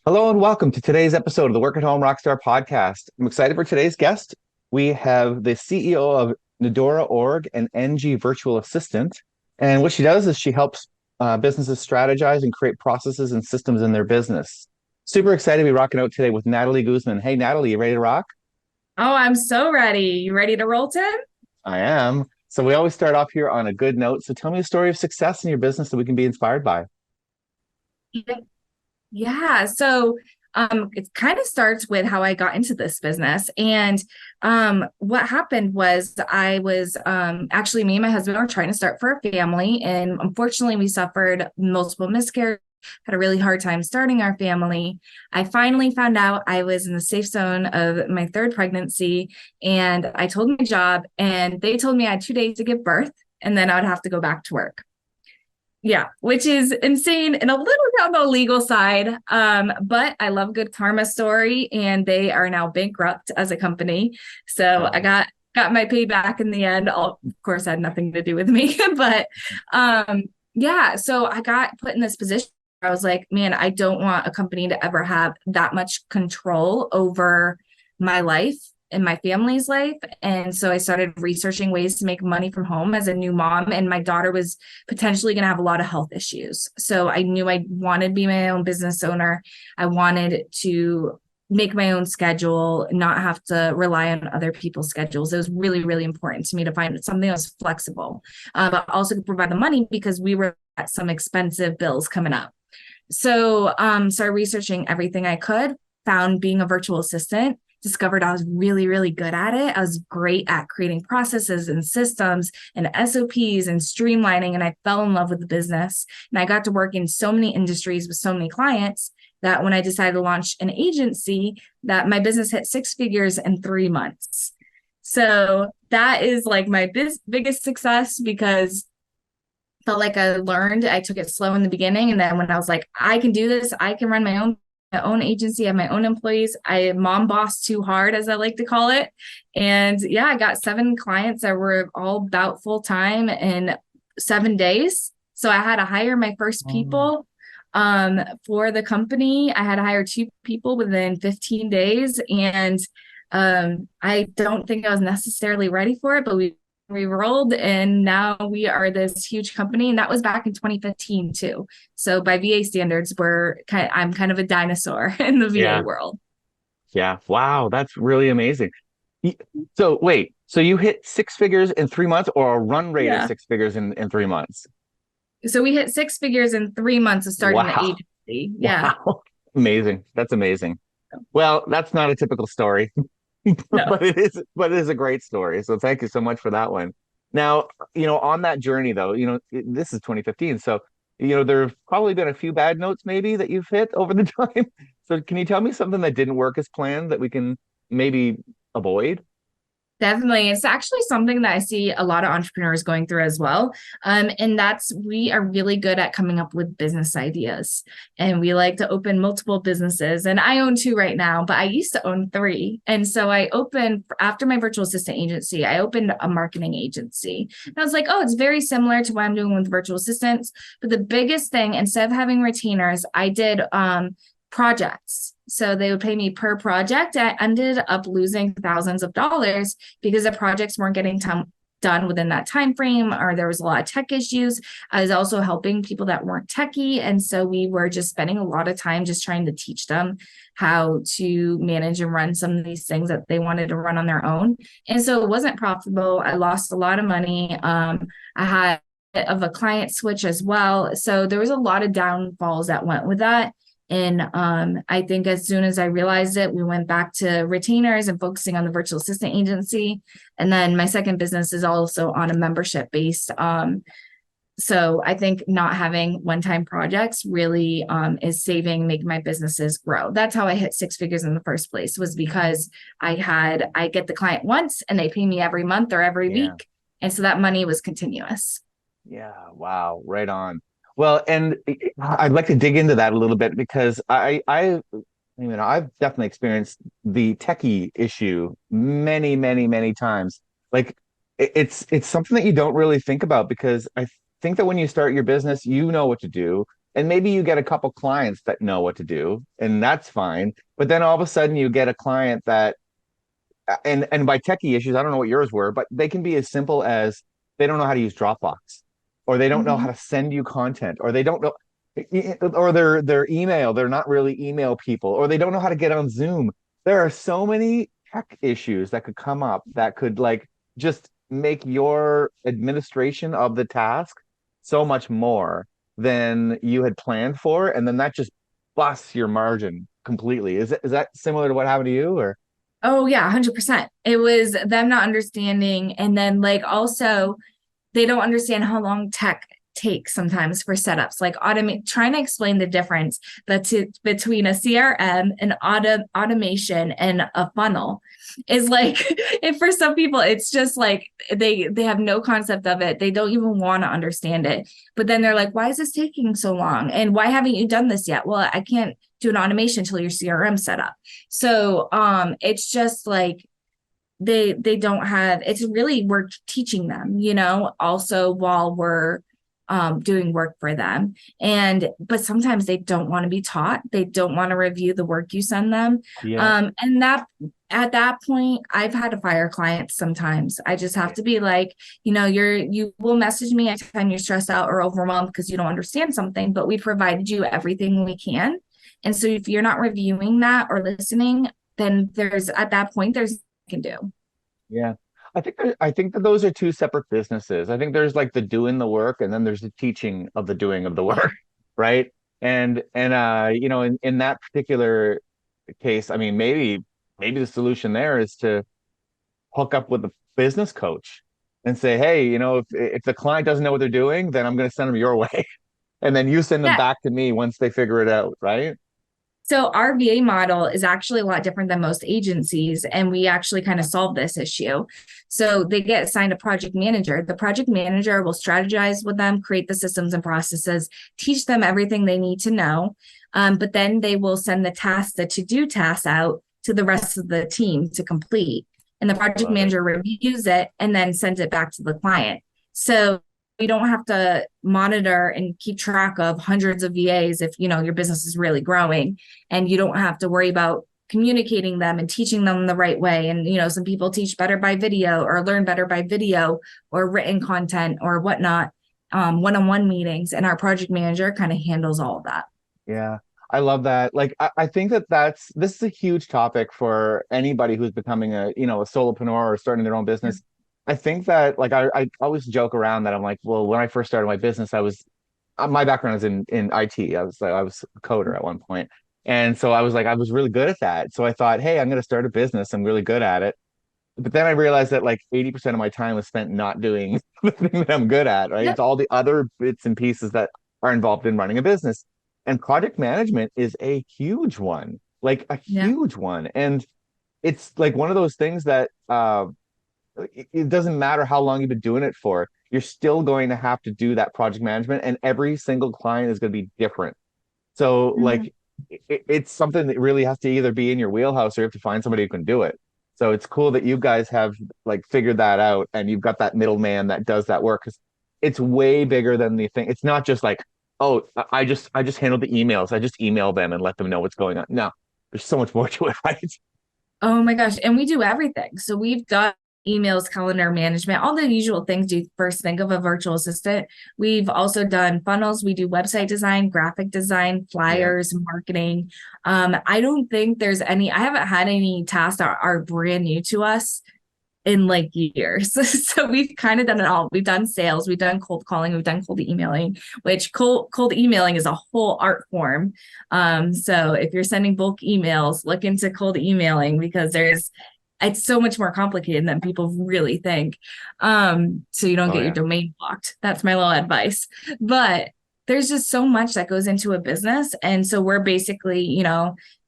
Hello and welcome to today's episode of the Work at Home Rockstar podcast. I'm excited for today's guest. We have the CEO of Nadora Org, an NG virtual assistant. And what she does is she helps businesses strategize and create processes and systems in their business. Super excited to be rocking out today with Natalie Guzman. Hey, Natalie, you ready to rock? Oh, I'm so ready. You ready to roll, Tim? I am. So we always start off here on a good note. So tell me a story of success in your business that we can be inspired by. Yeah. Yeah. It kind of starts with how I got into this business. And what happened was I was actually me and my husband were trying to start for a family. And unfortunately, we suffered multiple miscarriages, had a really hard time starting our family. I finally found out I was in the safe zone of my third pregnancy. And I told my job, and they told me I had 2 days to give birth, and then I would have to go back to work. Yeah, which is insane and a little on the legal side. But I love a good karma story, and they are now bankrupt as a company. So I Oh. got my payback in the end. Of course, had nothing to do with me, but yeah. So I got put in this position. I was like, man, I don't want a company to ever have that much control over my life and my family's life. And so I started researching ways to make money from home as a new mom. And my daughter was potentially going to have a lot of health issues. So I knew I wanted to be my own business owner. I wanted to make my own schedule, not have to rely on other people's schedules. It was really, really important to me to find something that was flexible, but also could provide the money because we were at some expensive bills coming up. So started researching everything I could, found being a virtual assistant, discovered I was really, really good at it. I was great at creating processes and systems and SOPs and streamlining, and I fell in love with the business. And I got to work in so many industries with so many clients that when I decided to launch an agency, that my business hit six figures in 3 months. So that is like my biggest success because felt like I learned. I took it slow in the beginning. And then when I was like, I can do this, I can run my own agency, I have my own employees. I mom boss too hard, as I like to call it. And yeah, I got 7 clients that were all about full time in 7 days. So I had to hire my first Oh. people for the company. I had to hire 2 people within 15 days. And I don't think I was necessarily ready for it, but we rolled and now we are this huge company, and that was back in 2015 too. So by VA standards, I'm kind of a dinosaur in the VA Yeah. world. Yeah. Wow. That's really amazing. Y- So wait, so you hit six figures in 3 months or a run rate of Yeah. six figures in 3 months? So we hit 6 figures in 3 months of starting the Wow. agency. Yeah. Wow. Amazing. That's amazing. Well, that's not a typical story, No, but it is a great story. So thank you so much for that one. Now, on that journey though, this is 2015. So, there have probably been a few bad notes maybe that you've hit over the time. So can you tell me something that didn't work as planned that we can maybe avoid? definitely. It's actually something that I see a lot of entrepreneurs going through as well. And that's we are really good at coming up with business ideas. And we like to open multiple businesses. And I own 2 right now, but I used to own 3. And so I opened after my virtual assistant agency, I opened a marketing agency. And I was like, oh, it's very similar to what I'm doing with virtual assistants. But the biggest thing, instead of having retainers, I did projects. So they would pay me per project. I ended up losing thousands of dollars because the projects weren't getting done within that time frame, or there was a lot of tech issues. I was also helping people that weren't techie, and so we were just spending a lot of time just trying to teach them how to manage and run some of these things that they wanted to run on their own. And so it wasn't profitable. I lost a lot of money. I had of a client switch as well, so there was a lot of downfalls that went with that. And I think as soon as I realized it, we went back to retainers and focusing on the virtual assistant agency. And then my second business is also on a membership based. So I think not having one-time projects really is making my businesses grow. That's how I hit 6 figures in the first place, was because I get the client once and they pay me every month or every Yeah. week. And so that money was continuous. Yeah. Wow. Right on. Well, and I'd like to dig into that a little bit because I've definitely experienced the techie issue many, many, many times. Like it's something that you don't really think about because I think that when you start your business, you know what to do. And maybe you get a couple clients that know what to do, and that's fine. But then all of a sudden you get a client that, and by techie issues, I don't know what yours were, but they can be as simple as they don't know how to use Dropbox, or they don't know how Mhm. to send you content, or they don't know, or their email, they're not really email people, or they don't know how to get on Zoom. There are so many tech issues that could come up that could like just make your administration of the task so much more than you had planned for, and then that just busts your margin completely. Is that similar to what happened to you, or? Oh yeah, 100%. It was them not understanding. And then like also they don't understand how long tech takes sometimes for setups, like automate, trying to explain the difference between a CRM and automation and a funnel is like, if for some people, it's just like they have no concept of it. They don't even want to understand it. But then they're like, why is this taking so long? And why haven't you done this yet? Well, I can't do an automation until your CRM set up. So it's just like they don't have, it's really, we're teaching them, also while we're doing work for them. But sometimes they don't want to be taught. They don't want to review the work you send them. Yeah. And that at that point, I've had to fire clients sometimes. I just have to be like, you will message me anytime you're stressed out or overwhelmed because you don't understand something, but we provided you everything we can. And so if you're not reviewing that or listening, then at that point, there's can do. Yeah. I think that those are two separate businesses. I think there's like the doing the work, and then there's the teaching of the doing of the Yeah. work, right? In that particular case, I mean, maybe the solution there is to hook up with a business coach and say, hey, if the client doesn't know what they're doing, then I'm going to send them your way. And then you send them Yeah. back to me once they figure it out, right? So our VA model is actually a lot different than most agencies, and we actually kind of solve this issue. So they get assigned a project manager. The project manager will strategize with them, create the systems and processes, teach them everything they need to know. But then they will send the tasks, the to-do tasks out to the rest of the team to complete. And the project Love it. manager reviews it and then sends it back to the client. So you don't have to monitor and keep track of hundreds of VAs if your business is really growing, and you don't have to worry about communicating them and teaching them the right way. And some people teach better by video or learn better by video or written content or whatnot, one-on-one meetings, and our project manager kind of handles all of that. Yeah, I love that. Like, I think that this is a huge topic for anybody who's becoming a solopreneur or starting their own business. I think that like I always joke around that I'm like, well, when I first started my business, my background is in IT. I was a coder at one point. And so I was like, I was really good at that. So I thought, hey, I'm going to start a business. I'm really good at it. But then I realized that like 80% of my time was spent not doing the thing that I'm good at, right? Yep. It's all the other bits and pieces that are involved in running a business. And project management is a huge one, like a Yeah. huge one. And it's like one of those things that it doesn't matter how long you've been doing it for, you're still going to have to do that project management, and every single client is going to be different. So Mhm. like it's something that really has to either be in your wheelhouse, or you have to find somebody who can do it. So it's cool that you guys have like figured that out, and you've got that middleman that does that work, because it's way bigger than the thing. It's not just like, oh, I just handle the emails. I just email them and let them know what's going on. No, there's so much more to it, right? Oh my gosh. And we do everything. So we've done emails, calendar management, all the usual things you first think of a virtual assistant. We've also done funnels. We do website design, graphic design, Yeah. flyers, marketing. I don't think there's I haven't had any tasks that are brand new to us in like years. So we've kind of done it all. We've done sales, we've done cold calling, we've done cold emailing, which cold emailing is a whole art form. So if you're sending bulk emails, look into cold emailing because it's so much more complicated than people really think. So you don't Oh get your yeah. domain blocked. That's my little advice. But there's just so much that goes into a business. And so we're basically,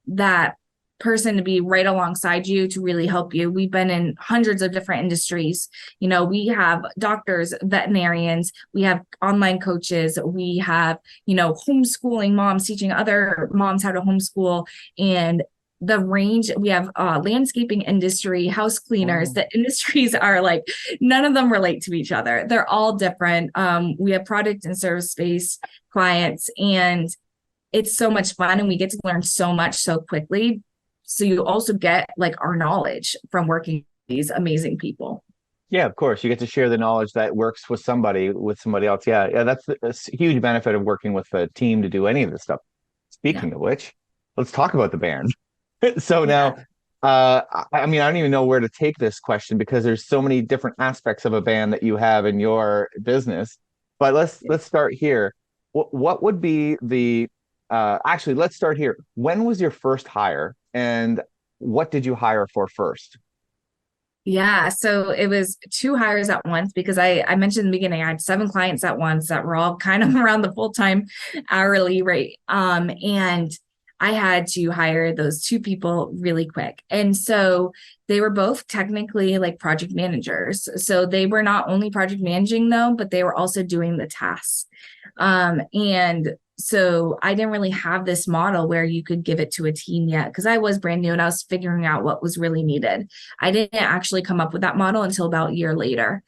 that person to be right alongside you to really help you. We've been in hundreds of different industries. We have doctors, veterinarians, we have online coaches, we have, homeschooling moms teaching other moms how to homeschool. And the range, we have landscaping industry, house cleaners. Wow. The industries are like, none of them relate to each other. They're all different. We have product and service space clients, and it's so much fun, and we get to learn so much so quickly. So you also get like our knowledge from working with these amazing people. Yeah, of course. You get to share the knowledge that works with somebody else. Yeah, yeah, that's a huge benefit of working with a team to do any of this stuff. Yeah. Speaking of which, let's talk about the band. So Yeah. now, I mean, I don't even know where to take this question because there's so many different aspects of a band that you have in your business. But let's start here. What would be the actually, let's start here. When was your first hire, and what did you hire for first? Yeah, so it was two hires at once because I mentioned in the beginning I had seven clients at once that were all kind of around the full-time hourly rate. And I had to hire those two people really quick. And so they were both technically like project managers. So they were not only project managing though, but they were also doing the tasks. And so I didn't really have this model where you could give it to a team yet because I was brand new and I was figuring out what was really needed. I didn't actually come up with that model until about a year later.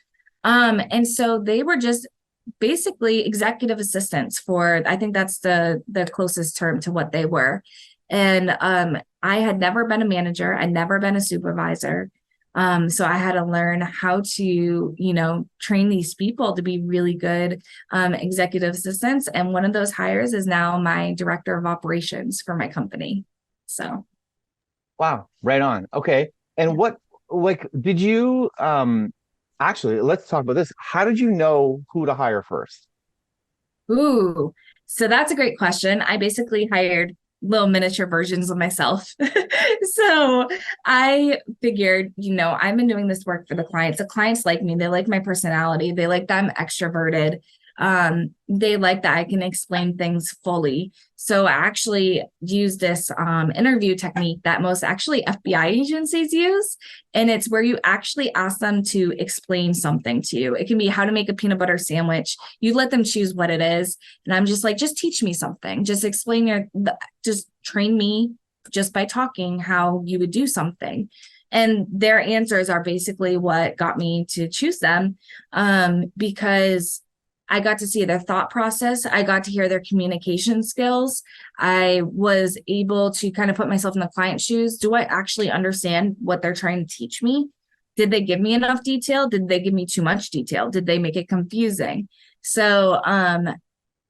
And so they were just basically executive assistants for, I think that's the closest term to what they were. And I had never been a manager, I'd never been a supervisor. So I had to learn how to, train these people to be really good executive assistants. And one of those hires is now my director of operations for my company. So, Wow, right on. Okay. And yeah. what like did you actually let's talk about this. How did you know who to hire first? Ooh, so that's a great question. I basically hired little miniature versions of myself. So I figured, I've been doing this work for the clients. The clients like me. They like my personality. They like that I'm extroverted. They like that I can explain things fully. So I actually use this interview technique that most actually FBI agencies use. And it's where you actually ask them to explain something to you. It can be how to make a peanut butter sandwich. You let them choose what it is. And I'm just like, just teach me something. Just explain just train me just by talking how you would do something. And their answers are basically what got me to choose them, because I got to see their thought process. I got to hear their communication skills. I was able to kind of put myself in the client's shoes. Do I actually understand what they're trying to teach me? Did they give me enough detail? Did they give me too much detail? Did they make it confusing? So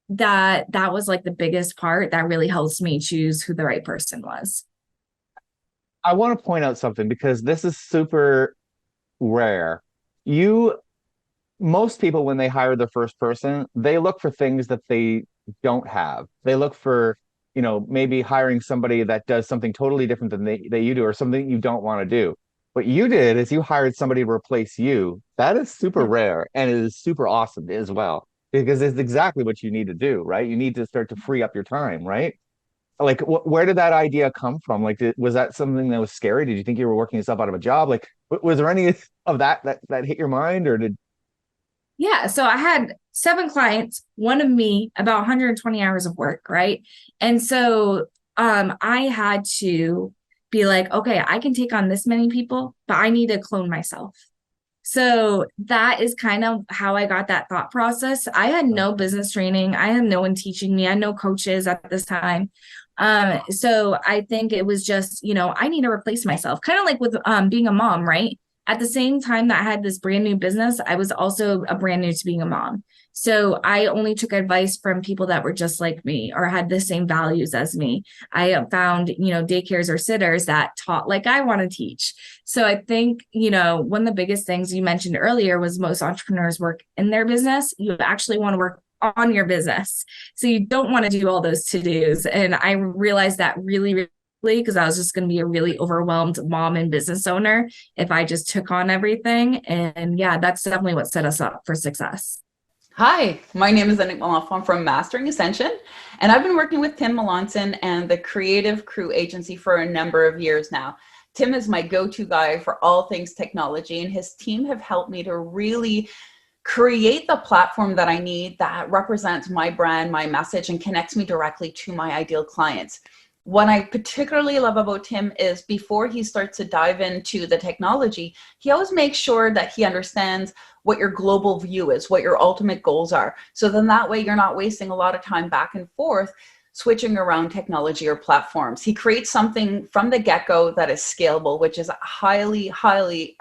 that was like the biggest part that really helps me choose who the right person was. I want to point out something because this is super rare. You Most people when they hire their first person, they look for things that they don't have. They look for, maybe hiring somebody that does something totally different than that you do or something you don't want to do. What you did is you hired somebody to replace you. That is super rare and it is super awesome as well because it's exactly what you need to do, right? You need to start to free up your time, right? Like, where did that idea come from? Like, was that something that was scary? Did you think you were working yourself out of a job? Like, was there any of that hit your mind, or did Yeah, so I had seven clients, one of me, about 120 hours of work, right? And so I had to be like, okay, I can take on this many people, but I need to clone myself. So that is kind of how I got that thought process. I had no business training. I had no one teaching me. I had no coaches at this time. So I think it was just, I need to replace myself, kind of like with being a mom, right? At the same time that I had this brand new business, I was also a brand new to being a mom. So I only took advice from people that were just like me or had the same values as me. I found, daycares or sitters that taught like I want to teach. So I think, one of the biggest things you mentioned earlier was most entrepreneurs work in their business. You actually want to work on your business. So you don't want to do all those to-dos. And I realized that really because I was just going to be a really overwhelmed mom and business owner if I just took on everything. And yeah, that's definitely what set us up for success. Hi, my name is Anik Malaf. I'm from Mastering Ascension, and I've been working with Tim Melanson and the Creative Crew Agency for a number of years now. Tim is my go-to guy for all things technology, and his team have helped me to really create the platform that I need that represents my brand, my message, and connects me directly to my ideal clients. What I particularly love about Tim is before he starts to dive into the technology, he always makes sure that he understands what your global view is, what your ultimate goals are. So then that way you're not wasting a lot of time back and forth switching around technology or platforms. He creates something from the get-go that is scalable, which is highly, highly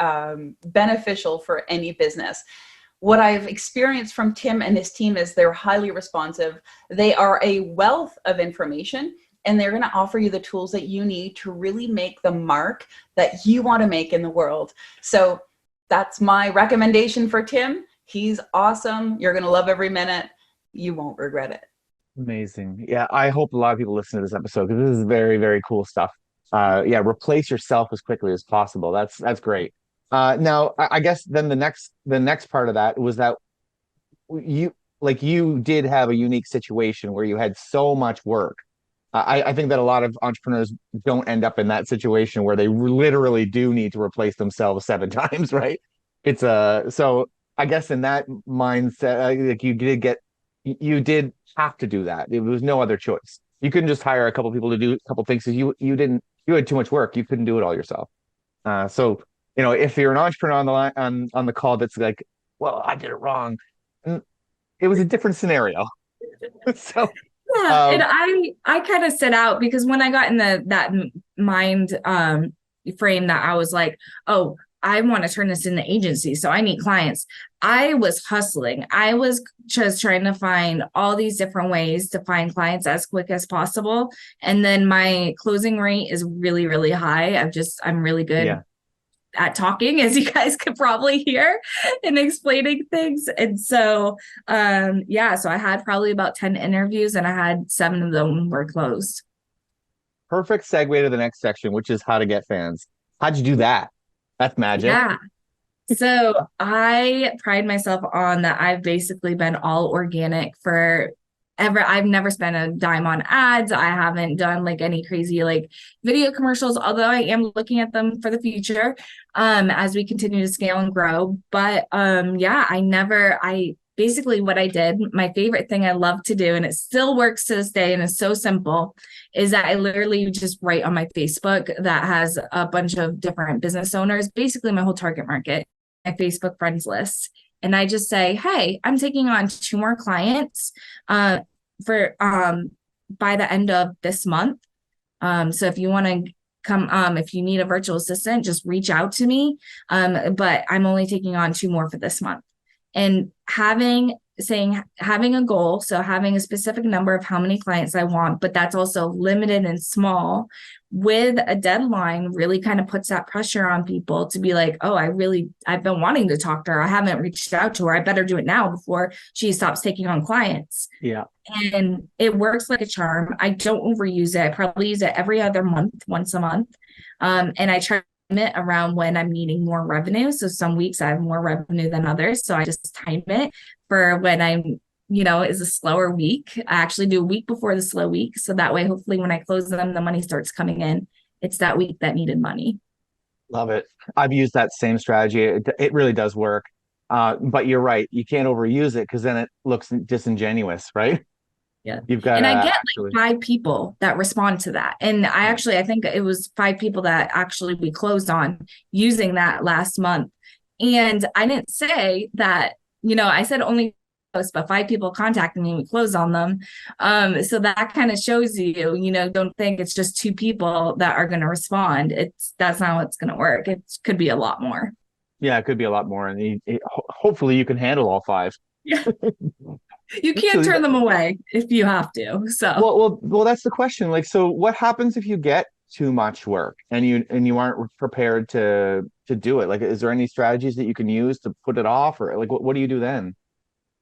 beneficial for any business. What I've experienced from Tim and his team is they're highly responsive. They are a wealth of information, and they're going to offer you the tools that you need to really make the mark that you want to make in the world. So that's my recommendation for Tim. He's awesome. You're going to love every minute. You won't regret it. Amazing. Yeah, I hope a lot of people listen to this episode because this is very, very cool stuff. Yeah, replace yourself as quickly as possible. That's great. Now, I guess then the next part of that was that you did have a unique situation where you had so much work. I think that a lot of entrepreneurs don't end up in that situation where they literally do need to replace themselves 7 times, right? So I guess in that mindset, like you did have to do that. There was no other choice. You couldn't just hire a couple people to do a couple things because you had too much work. You couldn't do it all yourself. So if you're an entrepreneur on the line on the call that's like, well, I did it wrong. It was a different scenario. So yeah, and I kind of set out because when I got in that mind frame that I was like, oh, I want to turn this into agency, so I need clients. I was hustling. I was just trying to find all these different ways to find clients as quick as possible. And then my closing rate is really, really high. I'm really good at talking, as you guys could probably hear, and explaining things. And so, so I had probably about 10 interviews and I had 7 of them were closed. Perfect segue to the next section, which is how to get fans. How'd you do that? That's magic. Yeah. So I pride myself on that. I've basically been all organic forever. I've never spent a dime on ads. I haven't done like any crazy like video commercials, although I am looking at them for the future as we continue to scale and grow. But I basically what I did, my favorite thing I love to do, and it still works to this day and it's so simple, is that I literally just write on my Facebook that has a bunch of different business owners, basically my whole target market, my Facebook friends list. And I just say, hey, I'm taking on 2 more clients for by the end of this month. So if you want to come, if you need a virtual assistant, just reach out to me. But I'm only taking on 2 more for this month. And having a goal, so having a specific number of how many clients I want, but that's also limited and small with a deadline really kind of puts that pressure on people to be like, oh, I've been wanting to talk to her. I haven't reached out to her. I better do it now before she stops taking on clients. Yeah. And it works like a charm. I don't overuse it. I probably use it every other month, once a month. And I try it around when I'm needing more revenue. So some weeks I have more revenue than others. So I just time it for when I'm, is a slower week. I actually do a week before the slow week. So that way, hopefully when I close them, the money starts coming in. It's that week that needed money. Love it. I've used that same strategy. It really does work. But you're right. You can't overuse it because then it looks disingenuous, right? Yeah. You've got and I get like 5 people that respond to that. And I think it was 5 people that actually we closed on using that last month. And I didn't say that, I said only post, but 5 people contacted me and we closed on them. So that kind of shows you, don't think it's just 2 people that are going to respond. That's not how it's going to work. It could be a lot more. Yeah, it could be a lot more. And hopefully you can handle all 5. Yeah. You can't turn them away if you have to. So well, that's the question. Like, so what happens if you get too much work and you aren't prepared to do it? Like, is there any strategies that you can use to put it off, or like what do you do then?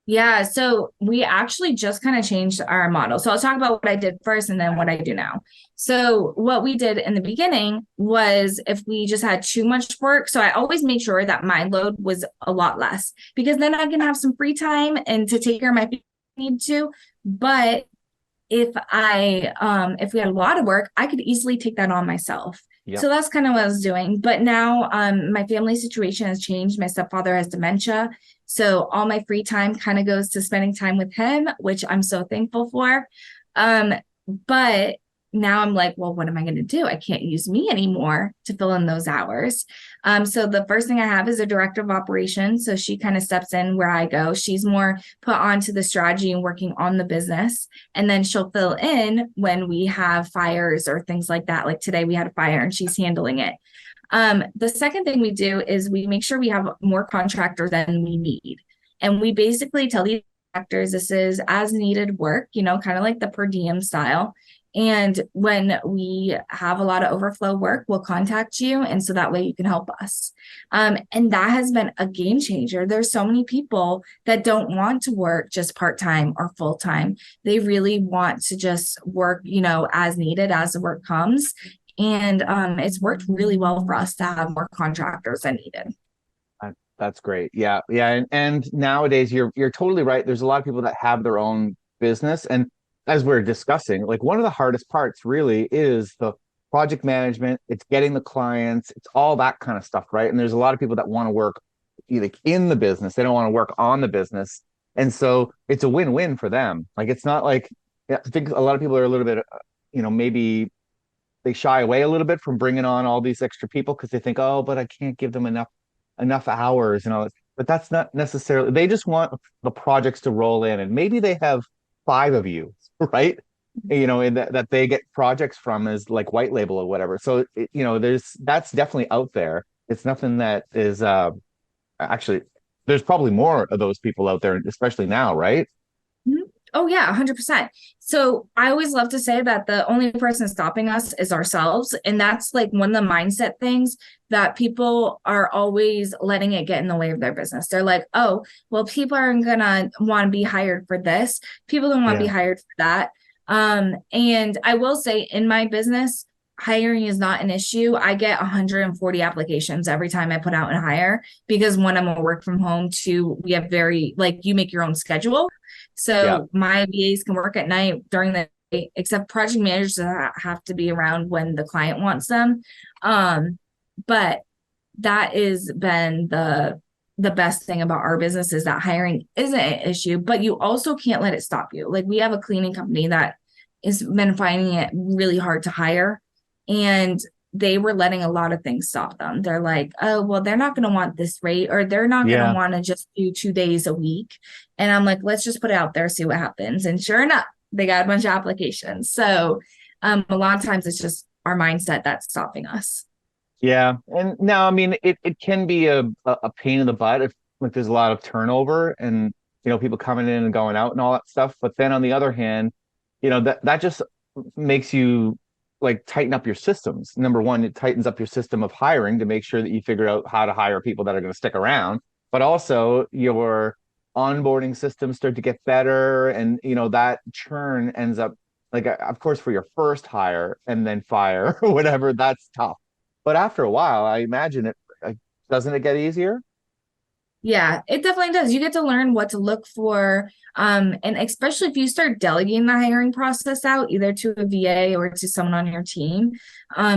Yeah, so we actually just kind of changed our model. So I'll talk about what I did first and then what I do now. So what we did in the beginning was if we just had too much work, so I always made sure that my load was a lot less because then I can have some free time and to take care of my people need to. But if we had a lot of work, I could easily take that on myself. Yep. So that's kind of what I was doing. But now my family situation has changed. My stepfather has dementia. So all my free time kind of goes to spending time with him, which I'm so thankful for. But if I had a lot of work, I could easily take that on myself. So that's kind of what I was doing. But now my family situation has changed. My stepfather has dementia. So all my free time kind of goes to spending time with him, which I'm so thankful for. But if I had a lot of work, I could easily take that on myself. now I'm like, well, what am I going to do? I can't use me anymore to fill in those hours. So the first thing I have is a director of operations. So she kind of steps in where I go. She's more put onto the strategy and working on the business. And then she'll fill in when we have fires or things like that. Like today we had a fire and she's handling it. The second thing we do is we make sure we have more contractors than we need. And we basically tell these contractors this is as needed work, kind of like the per diem style. And when we have a lot of overflow work, we'll contact you. And so that way you can help us. And that has been a game changer. There's so many people that don't want to work just part-time or full-time. They really want to just work, as needed as the work comes. And it's worked really well for us to have more contractors than needed. That's great. Yeah. Yeah. And nowadays you're totally right. There's a lot of people that have their own business. And as we're discussing, like one of the hardest parts really is the project management. It's getting the clients, it's all that kind of stuff, right? And there's a lot of people that want to work like in the business. They don't want to work on the business. And so it's a win-win for them. Like it's not like, I think a lot of people are a little bit, maybe they shy away a little bit from bringing on all these extra people because they think, oh, but I can't give them enough hours and all that. But that's not necessarily, they just want the projects to roll in. And maybe they have 5 of you, right? And that they get projects from as like white label or whatever. So, that's definitely out there. It's nothing that is actually, there's probably more of those people out there, especially now, right? Mm-hmm. Oh, yeah, 100%. So I always love to say that the only person stopping us is ourselves. And that's like one of the mindset things that people are always letting it get in the way of their business. They're like, oh, well, people aren't going to want to be hired for this. People don't want to be hired for that. And I will say in my business, hiring is not an issue. I get 140 applications every time I put out a hire because one, I'm a work from home. 2, we have you make your own schedule. So my VAs can work at night during the day, except project managers have to be around when the client wants them. But that has been the best thing about our business is that hiring isn't an issue, but you also can't let it stop you. Like we have a cleaning company that has been finding it really hard to hire, and they were letting a lot of things stop them. They're like, oh, well, they're not going to want this rate, or they're not going to want to just do 2 days a week. And I'm like, let's just put it out there, see what happens. And sure enough, they got a bunch of applications. So a lot of times it's just our mindset that's stopping us. Yeah. And now, I mean, it can be a pain in the butt if like there's a lot of turnover and, people coming in and going out and all that stuff. But then on the other hand, that just makes you like tighten up your systems. Number one, it tightens up your system of hiring to make sure that you figure out how to hire people that are going to stick around, but also your onboarding systems start to get better. And, that churn ends up like, of course, for your first hire and then fire or whatever, that's tough. But after a while, I imagine doesn't it get easier? Yeah, it definitely does. You get to learn what to look for. And especially if you start delegating the hiring process out, either to a VA or to someone on your team,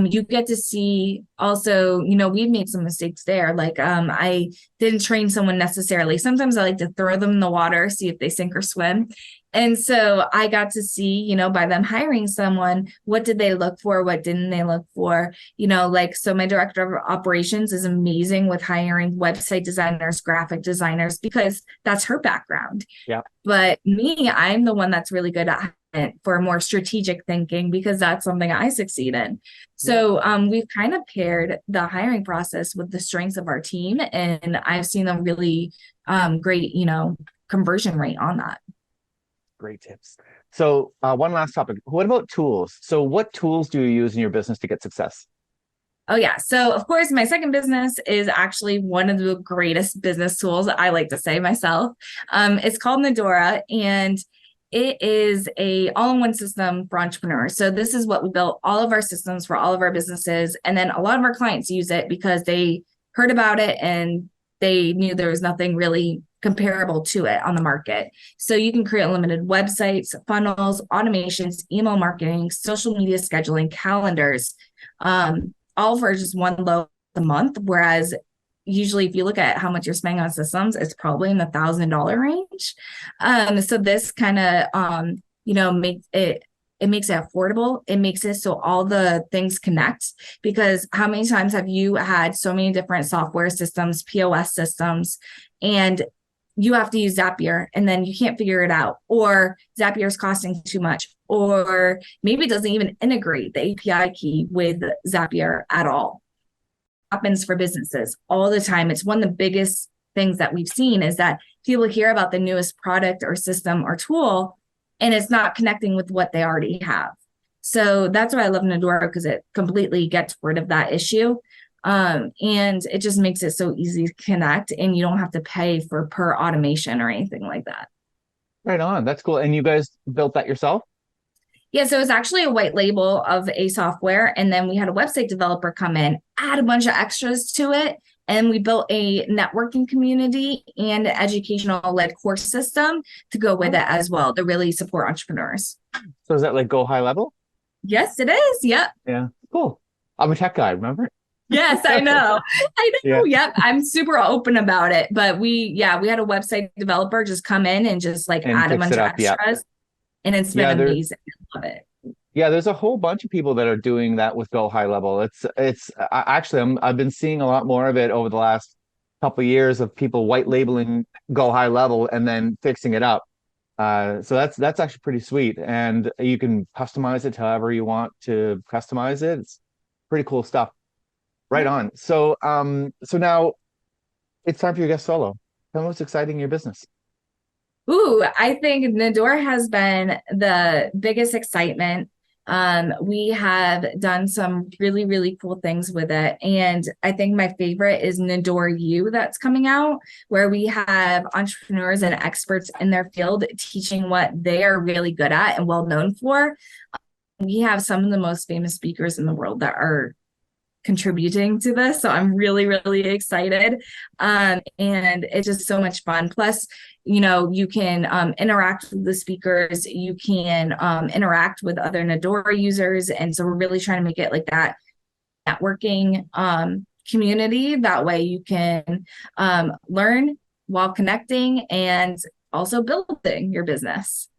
you get to see also, we've made some mistakes there. Like I didn't train someone necessarily. Sometimes I like to throw them in the water, see if they sink or swim. And so I got to see, by them hiring someone, what did they look for? What didn't they look for? So my director of operations is amazing with hiring website designers, graphic designers, because that's her background. Yeah. But me, I'm the one that's really good at it for more strategic thinking because that's something I succeed in. So we've kind of paired the hiring process with the strengths of our team. And I've seen a really great, conversion rate on that. Great tips. So one last topic. What about tools? So what tools do you use in your business to get success? Oh, yeah. So, of course, my second business is actually one of the greatest business tools, I like to say myself. It's called Nadora, and it is a all-in-one system for entrepreneurs. So this is what we built all of our systems for all of our businesses. And then a lot of our clients use it because they heard about it and they knew there was nothing really comparable to it on the market. So you can create unlimited websites, funnels, automations, email marketing, social media scheduling, calendars, all for just one low a month. Whereas usually if you look at how much you're spending on systems, it's probably in the $1,000 range. So this kind of, makes it it makes it affordable. It makes it so all the things connect, because how many times have you had so many different software systems, POS systems, and you have to use Zapier and then you can't figure it out, or Zapier is costing too much, or maybe it doesn't even integrate the API key with Zapier at all. Happens for businesses all the time. It's one of the biggest things that we've seen is that people hear about the newest product or system or tool, and it's not connecting with what they already have. So that's why I love Nadora, because it completely gets rid of that issue. And it just makes it so easy to connect, and you don't have to pay for per automation or anything like that. Right on. That's cool. And you guys built that yourself? Yeah, so it's actually a white label of a software. And then we had a website developer come in, add a bunch of extras to it. And we built a networking community and an educational led course system to go with it as well, to really support entrepreneurs. So is that like Go High Level? Yes, it is. Yep. Yeah. Cool. I'm a tech guy, remember? Yes, I know. I know. Yeah. Yep. I'm super open about it. But we had a website developer just come in and just like And add a fix bunch it of up, yeah. extras. And it's been amazing. I love it. Yeah, there's a whole bunch of people that are doing that with Go High Level. I've been seeing a lot more of it over the last couple of years of people white labeling Go High Level and then fixing it up. So that's actually pretty sweet, and you can customize it however you want to customize it. It's pretty cool stuff. Right on. So now it's time for your guest solo. Tell me what's exciting in your business. Ooh, I think Nador has been the biggest excitement. We have done some really, really cool things with it. And I think my favorite is NadorU that's coming out, where we have entrepreneurs and experts in their field teaching what they are really good at and well known for. We have some of the most famous speakers in the world that are contributing to this. So I'm really, really excited. And it's just so much fun. Plus, you can interact with the speakers, you can interact with other Nadora users. And so we're really trying to make it like that networking community. That way you can learn while connecting and also building your business.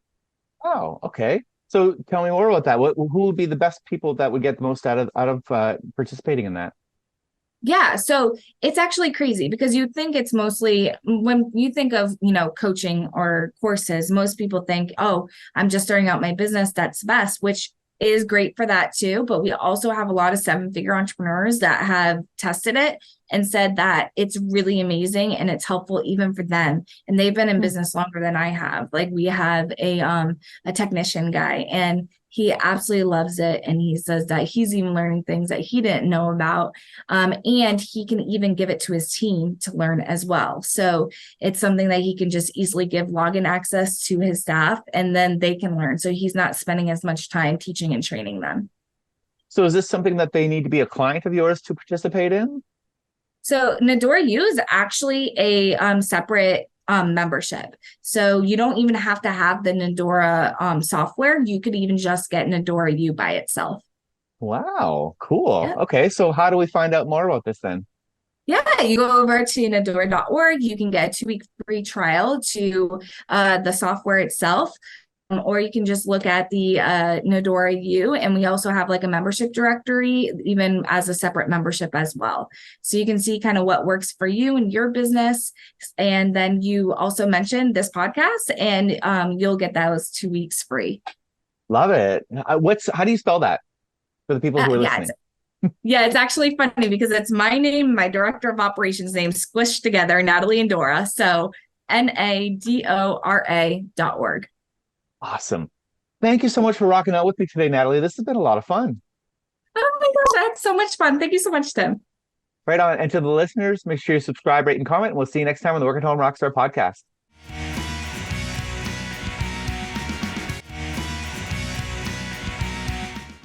Oh, okay. So tell me more about that. Who would be the best people that would get the most out of participating in that? Yeah, so it's actually crazy, because you think it's mostly, when you think of, coaching or courses, most people think, oh, I'm just starting out my business, that's best, which is great for that too. But we also have a lot of 7-figure entrepreneurs that have tested it and said that it's really amazing and it's helpful even for them. And they've been in business longer than I have. Like, we have a technician guy, and he absolutely loves it. And he says that he's even learning things that he didn't know about. And he can even give it to his team to learn as well. So it's something that he can just easily give login access to his staff, and then they can learn. So he's not spending as much time teaching and training them. So is this something that they need to be a client of yours to participate in? So NadorU is actually a separate membership. So you don't even have to have the Nadora software. You could even just get NadorU by itself. Wow, cool. Yeah. Okay, so how do we find out more about this then? Yeah, you go over to NadorU.org. You can get a 2-week free trial to the software itself. Or you can just look at the NadorU, and we also have like a membership directory, even as a separate membership as well. So you can see kind of what works for you and your business. And then you also mentioned this podcast, and you'll get those 2 weeks free. Love it. How do you spell that for the people who are listening? It's actually funny because it's my name, my director of operations name squished together, Natalie and Dora. So NADORA.org. Awesome. Thank you so much for rocking out with me today, Natalie. This has been a lot of fun. Oh my gosh, that's so much fun. Thank you so much, Tim. Right on. And to the listeners, make sure you subscribe, rate, and comment. We'll see you next time on the Work at Home Rockstar podcast.